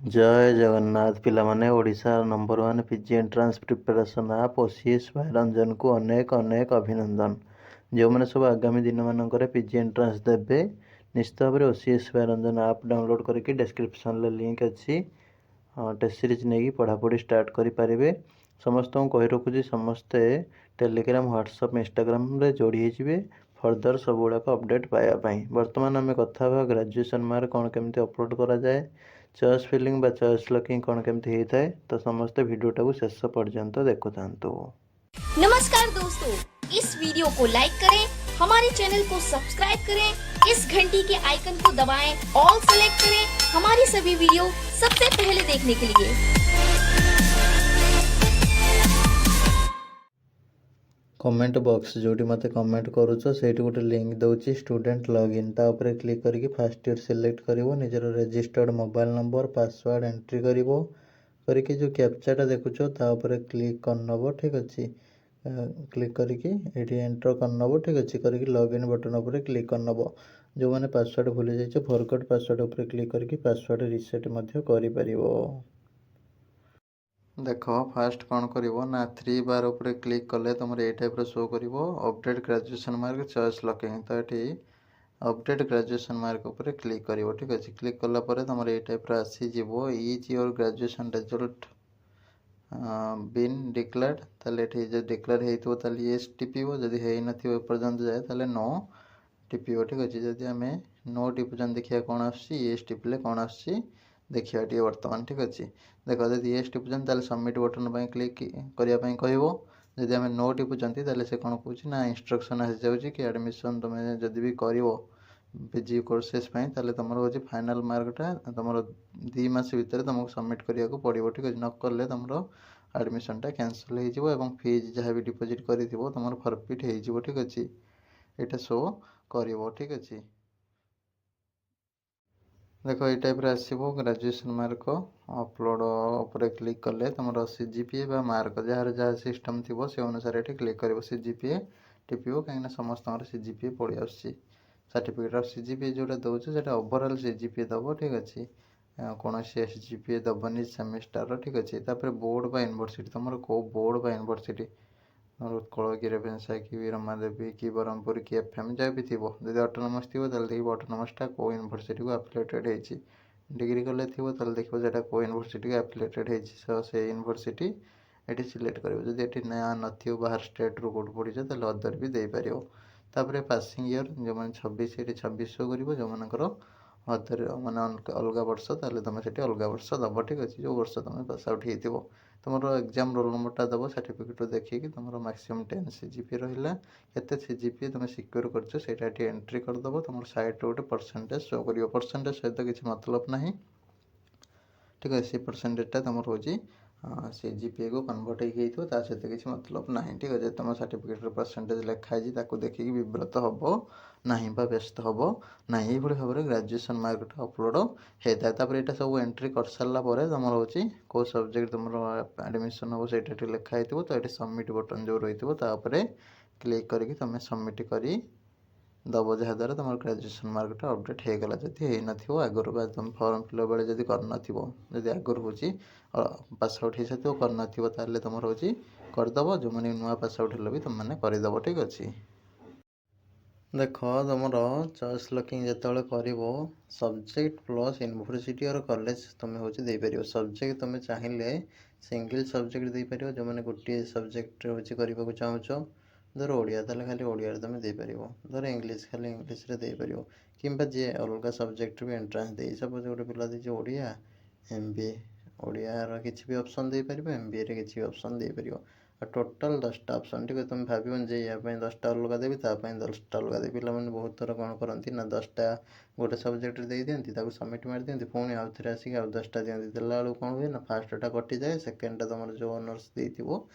जय जगन्नाथ पिलामाने Odisha number 1 PG entrance preparation आप ओसीएस भाई रंजन को अनेक अनेक अभिनंदन। जो मैंने सब आगामी दिन मानक पीजी एंट्रांस देवे निश्चित भाव में ओसीएस भाई रंजन आप डाउनलोड करके डिस्क्रिप्शन लिंक अच्छी टेस्ट सीरीज नहीं पढ़ापढ़ी स्टार्ट करें। समस्त को कही रखुच्छी समस्ते टेलीग्राम व्हाट्सअप इंस्टाग्राम जोड़ी हो फर्दर सब गुड़ाक अपडेट पाइबापी। बर्तमान आम कथा ग्रेजुएशन मार्क कौन केमती अपलोड कराए, चॉइस फिलिंग बा चॉइस लॉकिंग कौन केमती होता है, तो समस्त वीडियोटा को शेष पर्यंत देखु था। नमस्कार दोस्तों, इस वीडियो को लाइक करें, हमारे चैनल को सब्सक्राइब करें, इस घंटी के आइकन को दबाएं, ऑल सेलेक्ट करें हमारी सभी वीडियो सबसे पहले देखने के लिए। कमेंट बॉक्स जो मत कमेंट करुच से गोटे लिंक दूसरी स्टूडेंट लॉगिन तापर क्लिक करके फर्स्ट ईयर सिलेक्ट कर निजर registered mobile number password entry करके जो कैप्चाटा देखुच तापर क्लिक करनब। ठीक अच्छे क्लिक करके ये एंटर करनब। ठीक अच्छे करके लॉगिन बटन उपर क्लिक करनब। जो मैंने पासवर्ड भूली जाइए फॉरगॉट पासवर्ड उपर क्लिक करके पासवर्ड रिसेट कर। देख फास्ट कौन कर ना 3 बार उपर क्लिक कले तुम ये टाइप शो कर update graduation mark choice locking. तो ये अपडेट ग्रेजुएशन मार्क उपर क्लिक कर। ठीक अच्छे क्लिक कलापर तुम ये टाइप आसीज is your graduation result been declared ताले जो डिक्लेयर होता येस टिपिबो जदि है नपर्यंत जाए ताले नो टिपिबो। ठीक अच्छे जदि आम नो टिपुचन देखिए कौन आस टिपिले कौन आस देखिए टे बर्तमान। ठीक अच्छे देख जब येस टिपुचन ताले सबमिट बटन पर क्लिक करने कह जदि आम नो टिपुचंती ताले से कौन कौन ना इंस्ट्रक्शन आसी जाऊँगी कि एडमिशन तुम जदि भी कर पीजी कोर्सेस ताले तुम हो फाइनाल मार्कटा तुम 2 मास भितर तुमको सबमिट करने को पड़ो। ठीक अच्छे नकले तुम एडमिशनटा कैंसल हो फीस जहाँ भी डिपोजिट कर तुम फरफिट हो। ठीक अच्छे यहाँ शो कर। ठीक अच्छे देख ये टाइप आसो ग्रेजुएशन मार्क अपलोड उपर क्लिक कले तुम सीजीपीए बा मार्क जार जहाँ सिस्टम थी से अनुसार ये क्लिक कर सीजीपीए टिपिबो कहीं समस्त सीजीपीए पड़े आस सर्टिफिकेट ऑफ सीजीपीए जोटा दौर से ओवरऑल सीजीपीए दब। ठीक अच्छे कौन एसजीपीए दबनी सेमिस्टर। ठीक अच्छे बोर्ड बा यूनिवर्सिटी तुम कौ बोर्ड बा यूनिवर्सिटी उत्कल कि रेभेन्सा कि रमादेवी कि ब्रह्मपुर कि एफएम जहाँ भी थी जब ऑटोनोमस थी देखिए ऑटोनोमसटा कौ यूनिवर्सिटी को एफिलिएटेड होती डिग्री कले थी देखो जो कौ यूनिवर्सिटी को एफिलिएटेड होती से यूनिवर्सिटी ये सिलेक्ट कर। जब ये ना नथिव बाहर स्टेट रू कौट पड़ी तो अदर भी देपर। तापर पासिंग ईयर जो मैंने 26 ये 26 कर जो मनकर अदर माने अलग वर्ष ताले तुम से अलग वर्ष दब। ठीक अच्छे जो वर्ष तुम पास आउट हो तुम एग्जाम रोल नंबरटा दब सर्टिफिकेट देखिए तुम मैक्सिमम 10 सीजीपी रहा के सीजीपी तुम सिक्योर कर एंट्री करदेव तुम साइड गोटे परसेंटेज शो कर परसेंटेज सहित किसी मतलब ना। ठीक है सी परसेंटेजटा तुम रोज सीजीपीए को कन्वर्ट हो सहित किसी मतलब ना। ठीक है तुम सर्टिफिकेट परसेंटेज लिखाई देखिए विव्रत हम ना व्यस्त हम ना ये भाव में ग्रेजुएशन मार्कटा अपलोड होता है। यहाँ सब एंट्री कर सारापर तुम हो कौ सब्जेक्ट तुम एडमिशन हम से लिखाई तो ये सबमिट बटन जो रही है क्लिक करके तुम सबमिट कर दब जहाद्वारा तुम ग्रेजुएशन मार्कटा अपडेट होगला। जदि हो आगर तुम फर्म फिलअप बेले जब कर आगर हो पास आउट हो सारी कर तुम हो करदेव जो मैंने नुआ पास आउट हेल्ले भी तुमने करदेव। ठीक अच्छे देख तुम चॉइस लॉकिंग जो कर सब्जेक्ट प्लस यूनिवर्सिटी और कॉलेज तुम हो सब्जेक्ट तुम चाहिए सिंगल सब्जेक्ट दे पार जो मैंने गोटे सब्जेक्ट हूँ करने को चाहूँ धर ओडिया ताले खाली ओडिया तुम देपर धर इंग्लीश खाली इंग्लीश देपर कि जी अलग सब्जेक्ट भी एंट्रांस दे सपोज गोटे पिला देती ओडिया एमबीए ओडियार किसी भी ऑप्शन दे पार एमबीए रे किसी भी ऑप्शन दे पार टोटाल 10टा ऑप्शन। ठीक है तुम भाव जे या 10टा अलग देवी तापाई 10टा अलग देवी पे बहुत थर कौन करती ना 10टा गोटे सब्जेक्ट दे दिखती सबमिट मार दिखती पुणी आउ थे आसिक आउ 10टा दिखती देला बेलू कौन हुए ना फास्टा कटि जाए सेकेंडटा तुम जो ऑनर्स देती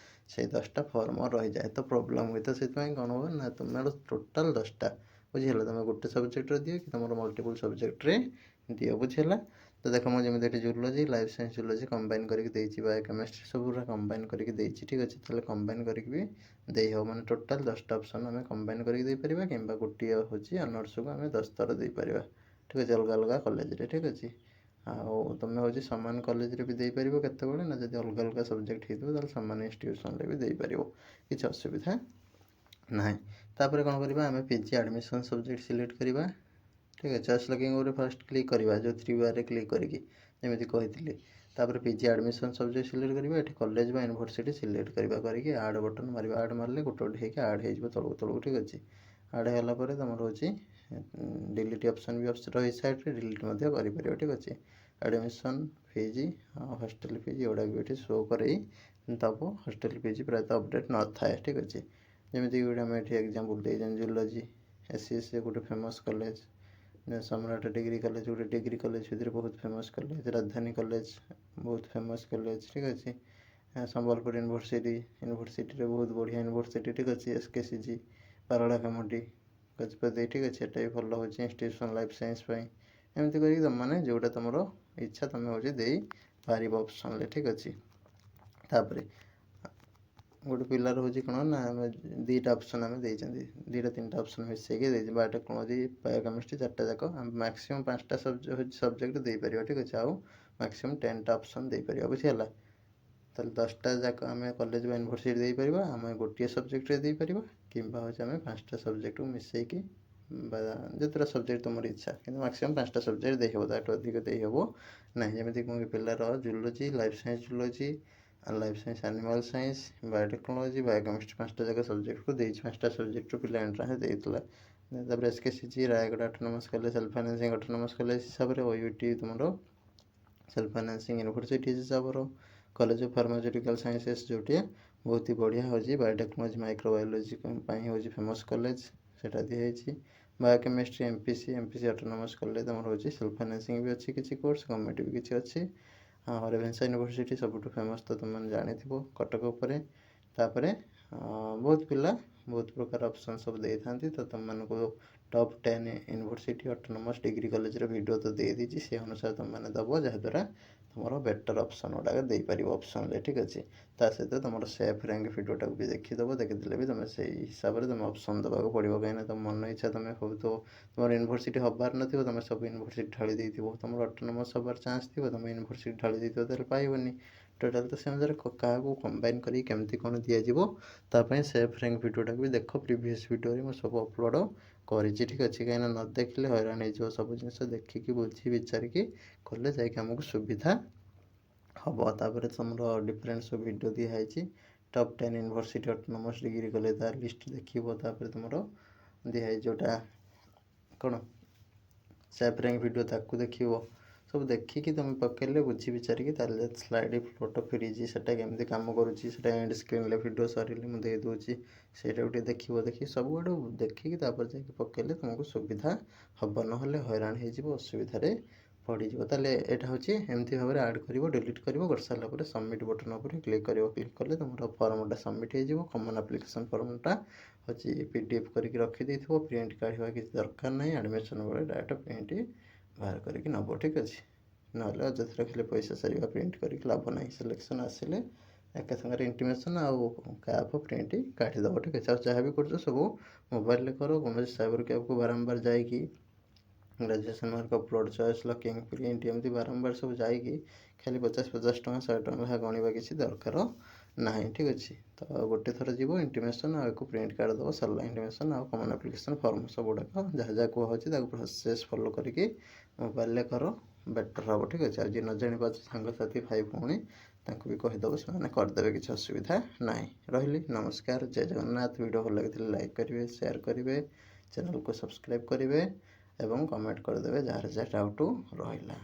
से 10टा फॉर्म रही जाए तो प्रोब्लेम हुए। तो से कौन हो ना तुम टोटाल 10टा बुझीगला तुम गोटे सब्जेक्ट दियो कि तुम मल्टीपल सब्जेक्ट दियो बुझीगला। तो देख मुझे जमी zoology life science zoology combine करके बायोकेमिस्ट्री सब पूरा कंबाइन करके ठीक अच्छे तेल कंबाइन करके भी दे हो मैंने टोटाल 10टा ऑप्शन आम कंबाइन करके कि गोटे हूँ ऑनर्स को आम 10 थर दे पार। ठीक अच्छे अलग अलग कॉलेज। ठीक अच्छे ଆଉ ତୁମେ ହେଉଛି ସମାନ କଲେଜରେ ବି ଦେଇପାରିବ କେତେବେଳେ ନା, ଯଦି ଅଲଗା ଅଲଗା ସବଜେକ୍ଟ ହେଇଥିବ ତାହେଲେ ସମାନ ଇନଷ୍ଟିଟ୍ୟୁସନରେ ବି ଦେଇପାରିବ, କିଛି ଅସୁବିଧା ନାହିଁ। ତାପରେ କ'ଣ କରିବା, ଆମେ ପିଜି ଆଡ଼ମିସନ୍ ସବଜେକ୍ଟ ସିଲେକ୍ଟ କରିବା। ଠିକ୍ ଅଛି, ଚଏସ୍ ଲକିଂ ଉପରେ ଫାଷ୍ଟ କ୍ଲିକ୍ କରିବା, ଯେଉଁ 3 ବାର୍ରେ କ୍ଲିକ୍ କରିକି ଯେମିତି କହିଥିଲି। ତାପରେ ପିଜି ଆଡ଼ମିସନ୍ ସବଜେକ୍ଟ ସିଲେକ୍ଟ କରିବା, ଏଠି କଲେଜ ବା ୟୁନିଭର୍ସିଟି ସିଲେକ୍ଟ କରିବା, କରିକି ଆଡ଼୍ ବଟନ୍ ମାରିବା। ଆଡ଼୍ ମାରିଲେ ଗୋଟେ ଗୋଟେ ହେଇକି ଆଡ଼୍ ହେଇଯିବ ତଳକୁ ତଳକୁ। ଠିକ୍ ଅଛି, ଆଡ଼୍ ହେଲା ପରେ ତୁମର ହେଉଛି ଡିଲିଟ୍ ଅପସନ୍ ବି ରହିଛି ସାଇଡ଼୍ରେ, ଡିଲିଟ୍ ମଧ୍ୟ କରିପାରିବ। ଠିକ୍ ଅଛି, ଆଡ଼ମିସନ୍ ଫିଜ୍ ହଷ୍ଟେଲ୍ ଫିଜ୍ ଏଗୁଡ଼ାକ ବି ଏଠି ଶୋ କରେଇ ଦେବ। ହଷ୍ଟେଲ୍ ଫିଜ୍ ପ୍ରାୟତଃ ଅପଡ଼େଟ୍ ନଥାଏ। ଠିକ୍ ଅଛି, ଯେମିତିକି ଗୋଟେ ଆମେ ଏଠି ଏକ୍ଜାମ୍ପଲ୍ ଦେଇଛନ୍ତି, ଜୁଲୋଜି SCSC ଗୋଟେ ଫେମସ୍ କଲେଜ, ସମ୍ରାଟ ଡିଗ୍ରୀ କଲେଜ ଗୋଟେ ଡିଗ୍ରୀ କଲେଜ ଭିତରେ ବହୁତ ଫେମସ୍ କଲେଜ, ରାଜଧାନୀ କଲେଜ ବହୁତ ଫେମସ୍ କଲେଜ। ଠିକ୍ ଅଛି, ସମ୍ବଲପୁର ୟୁନିଭର୍ସିଟିରେ ବହୁତ ବଢ଼ିଆ ୟୁନିଭର୍ସିଟି। ଠିକ୍ ଅଛି, SKCG, ପାରଳା କାମଟି, ଗଜପତି। ଠିକ୍ ଅଛି, ଏଟା ବି ଭଲ ହେଉଛି ଇନଷ୍ଟିଟ୍ୟୁସନ୍ ଲାଇଫ୍ ସାଇନ୍ସ ପାଇଁ। ଏମିତି କରିକି ତୁମମାନେ ଯେଉଁଟା ତୁମର ଇଚ୍ଛା ତୁମେ ହେଉଛି ଦେଇପାରିବ ଅପସନ୍ରେ। ଠିକ୍ ଅଛି, ତାପରେ ଗୋଟେ ପିଲାର ହେଉଛି କ'ଣ ନା, ଆମେ 2ଟା ଅପସନ୍ ଆମେ ଦେଇଛନ୍ତି, 2ଟା 3ଟା ଅପସନ୍ ମିଶାଇକି ଦେଇଛି। ବାୟୋଟେକ୍ନୋଲୋଜି, ବାୟୋକେମିଷ୍ଟ୍ରି 4ଟା ଯାକ ଆମେ ମ୍ୟାକ୍ସିମମ୍ 5ଟା ସବଜେକ୍ଟ ଦେଇପାରିବା। ଠିକ୍ ଅଛି, ଆଉ ମ୍ୟାକ୍ସିମମ୍ 10ଟା ଅପସନ୍ ଦେଇପାରିବା। ବୁଝିହେଲା, ତାହେଲେ 10ଟା ଯାକ ଆମେ କଲେଜ ବା ୟୁନିଭର୍ସିଟି ଦେଇପାରିବା, ଆମେ ଗୋଟିଏ ସବଜେକ୍ଟରେ ଦେଇପାରିବା, କିମ୍ବା ହେଉଛି ଆମେ 5ଟା ସବଜେକ୍ଟକୁ ମିଶାଇକି ବା ଯେତେଟା ସବଜେକ୍ଟ ତୁମର ଇଚ୍ଛା, କିନ୍ତୁ ମ୍ୟାକ୍ସିମମ୍ 5ଟା ସବଜେକ୍ଟ ଦେଇହେବ, ତାଠୁ ଅଧିକ ଦେଇହେବ ନାହିଁ। ଯେମିତି କ'ଣ ପିଲାର zoology, life science zoology, life science animal science, biotechnology, biochemistry 5ଟା ଯାକ ସବଜେକ୍ଟକୁ ଦେଇଛି। 5ଟା ସବଜେକ୍ଟରୁ ପିଲା ଏଣ୍ଟ୍ରାନ୍ସ ଦେଇଥିଲା। ତାପରେ SKCG Rayagada autonomous college, self financing autonomous college ହିସାବରେ, OUT ତୁମର ସେଲ୍ଫ ଫାଇନାନ୍ସିଂ ୟୁନିଭର୍ସିଟି ହିସାବର, କଲେଜ ଅଫ୍ ଫାର୍ମାସ୍ୟୁଟିକାଲ ସାଇନ୍ସେସ୍ ଯେଉଁଠି ବହୁତ ହି ବଢ଼ିଆ ହେଉଛି, ବାୟୋଟେକ୍ନୋଲୋଜି ମାଇକ୍ରୋବାୟୋଲୋଜି ପାଇଁ ହେଉଛି ଫେମସ୍ କଲେଜ, ସେଇଟା ଦିଆହେଇଛି। ବାୟୋକେମିଷ୍ଟ୍ରି MPC ଅଟୋନମସ୍ କଲେଜ ଆମର ହେଉଛି, ସେଲ୍ଫ ଫାଇନାନ୍ସିଂ ବି ଅଛି କିଛି କୋର୍ସ, ଗଭର୍ଣ୍ଣମେଣ୍ଟ ବି କିଛି ଅଛି। ରେଭେନ୍ସା ୟୁନିଭର୍ସିଟି ସବୁଠୁ ଫେମସ୍ ତ ତୁମମାନେ ଜାଣିଥିବ କଟକ ଉପରେ। ତାପରେ ବହୁତ ପିଲା ବହୁତ ପ୍ରକାର ଅପସନ୍ ସବୁ ଦେଇଥାନ୍ତି, ତ ତୁମମାନଙ୍କୁ ଟପ୍ 10 ୟୁନିଭର୍ସିଟି ଅଟୋନମସ୍ ଡିଗ୍ରୀ କଲେଜର ଭିଡ଼ିଓ ତ ଦେଇଦେଇଛି, ସେ ଅନୁସାରେ ତୁମମାନେ ଦେବ, ଯାହାଦ୍ୱାରା ତୁମର ବେଟର୍ ଅପସନ୍ ଗୁଡ଼ାକ ଦେଇପାରିବ ଅପସନ୍ରେ। ଠିକ୍ ଅଛି, ତା ସହିତ ତୁମର ସେଫ୍ ର୍ୟାଙ୍କ ଭିଡ଼ିଓଟାକୁ ବି ଦେଖିଦେବ, ଦେଖିଦେଲେ ବି ତୁମେ ସେଇ ହିସାବରେ ତୁମେ ଅପସନ୍ ଦେବାକୁ ପଡ଼ିବ। କାହିଁକିନା ତୁମ ମନ ଇଚ୍ଛା ତୁମେ ଭାବୁଥିବ ତୁମର ୟୁନିଭର୍ସିଟି ହେବାର ନଥିବ, ତୁମେ ସବୁ ୟୁନିଭର୍ସିଟି ଢାଳି ଦେଇଥିବ, ତୁମର ଅଟୋନମସ୍ ହେବାର ଚାନ୍ସ ଥିବ, ତୁମେ ୟୁନିଭର୍ସିଟି ଢାଳି ଦେଇଥିବ, ତାହେଲେ ପାଇବନି ଟୋଟାଲ୍। ତ ସେ ଅନୁସାରେ କାହାକୁ କମ୍ବାଇନ୍ କରିକି କେମିତି କ'ଣ ଦିଆଯିବ, ତା ପାଇଁ ସେଫ୍ ର୍ୟାଙ୍କ ଭିଡ଼ିଓଟାକୁ ବି ଦେଖ। ପ୍ରିଭିୟସ୍ ଭିଡ଼ିଓରେ ମୁଁ ସବୁ ଅପଲୋଡ଼ କରିଛି। ଠିକ୍ ଅଛି, କାହିଁକିନା ନ ଦେଖିଲେ ହଇରାଣ ହେଇଯିବ, ସବୁ ଜିନିଷ ଦେଖିକି ବୁଝି ବିଚାରିକି କଲେ ଯାଇକି ଆମକୁ ସୁବିଧା ହେବ। ତାପରେ ତୁମର ଡିଫରେଣ୍ଟ ସବୁ ଭିଡ଼ିଓ ଦିଆହେଇଛି, top 10 university autonomous degree college ତାର ଲିଷ୍ଟ ଦେଖିବ। ତାପରେ ତୁମର ଦିଆହେଇଛି ଯେଉଁଟା କ'ଣ ସେଫ୍ ର୍ୟାଙ୍କ ଭିଡ଼ିଓ, ତାକୁ ଦେଖିବ। ସବୁ ଦେଖିକି ତୁମେ ପକାଇଲେ ବୁଝି ବିଚାରିକି, ତାହେଲେ ସ୍ଲାଇଡ୍ ଫଟୋ ଫ୍ରିଜ୍ ସେଇଟା କେମିତି କାମ କରୁଛି, ସେଇଟା ଏଣ୍ଡ ସ୍କ୍ରିନ୍ରେ ଭିଡ଼ିଓ ସରିଲେ ମୁଁ ଦେଇଦେଉଛି, ସେଇଟାକୁ ଟିକେ ଦେଖିବ। ଦେଖିକି ସବୁଆଡ଼ୁ ଦେଖିକି ତାପରେ ଯାଇକି ପକାଇଲେ ତୁମକୁ ସୁବିଧା ହେବ, ନହେଲେ ହଇରାଣ ହେଇଯିବ, ଅସୁବିଧାରେ ପଡ଼ିଯିବ। ତାହେଲେ ଏଇଟା ହେଉଛି ଏମିତି ଭାବରେ ଆଡ଼୍ କରିବ, ଡିଲିଟ୍ କରିବ, କରିସାରିଲା ପରେ ସବମିଟ୍ ବଟନ୍ ଉପରେ କ୍ଲିକ୍ କରିବ। କ୍ଲିକ୍ କଲେ ତୁମର ଫର୍ମଟା ସବମିଟ୍ ହେଇଯିବ। କମନ୍ ଆପ୍ଲିକେସନ୍ ଫର୍ମଟା ହେଉଛି PDF କରିକି ରଖିଦେଇଥିବ, ପ୍ରିଣ୍ଟ କାଢ଼ିବା କିଛି ଦରକାର ନାହିଁ। ଆଡ଼ମିସନ୍ ବେଳେ ଡାଇରେକ୍ଟ ପ୍ରିଣ୍ଟ ବାହାର କରିକି ନେବ। ଠିକ୍ ଅଛି, ନହେଲେ ଅଯଥାରେ ଖାଲି ପଇସା ସାରିବା ପ୍ରିଣ୍ଟ କରିକି ଲାଭ ନାହିଁ। ସିଲେକ୍ସନ୍ ଆସିଲେ ଏକା ସାଙ୍ଗରେ ଇଣ୍ଟିମେସନ୍ ଆଉ କ୍ୟାପ୍ ପ୍ରିଣ୍ଟ କାଢ଼ିଦେବ। ଠିକ୍ ଅଛି, ଆଉ ଯାହା ବି କରୁଛ ସବୁ ମୋବାଇଲରେ କର, କୌଣସି ସାଇବର କ୍ୟାଫ୍କୁ ବାରମ୍ବାର ଯାଇକି graduation mark upload, choice locking, print ଏମିତି ବାରମ୍ବାର ସବୁ ଯାଇକି ଖାଲି 50 ଟଙ୍କା 100 ଟଙ୍କା ଲେଖା ଗଣିବା କିଛି ଦରକାର ନାହିଁ। ଠିକ୍ ଅଛି, ତ ଗୋଟେ ଥର ଯିବ, ଇଣ୍ଟିମେସନ୍ ଆଉ ଏକ ପ୍ରିଣ୍ଟ କାର୍ଡ଼ ଦେବ, ସରିଲା। ଇଣ୍ଟିମେସନ୍ ଆଉ କମନ୍ ଆପ୍ଲିକେସନ୍ ଫର୍ମ ସବୁଗୁଡ଼ାକ ଯାହା ଯାହା କୁହାହେଉଛି ତାକୁ ପ୍ରୋସେସ୍ ଫଲୋ କରିକି ମୋବାଇଲରେ କର, ବେଟର୍ ହେବ। ଠିକ୍ ଅଛି, ଆଉ ଯିଏ ନ ଜାଣିପାରୁଛ ସାଙ୍ଗସାଥି ଭାଇ ଭଉଣୀ ତାଙ୍କୁ ବି କହିଦେବ, ସେମାନେ କରିଦେବେ, କିଛି ଅସୁବିଧା ନାହିଁ। ରହିଲି, ନମସ୍କାର, ଜୟ ଜଗନ୍ନାଥ। ଭିଡ଼ିଓ ଭଲ ଲାଗିଥିଲେ ଲାଇକ୍ କରିବେ, ସେୟାର କରିବେ, ଚ୍ୟାନେଲକୁ ସବସ୍କ୍ରାଇବ୍ କରିବେ ଏବଂ କମେଣ୍ଟ କରିଦେବେ ଯାହାର ଯାହା ଡାଉଟ୍ ରହିଲା।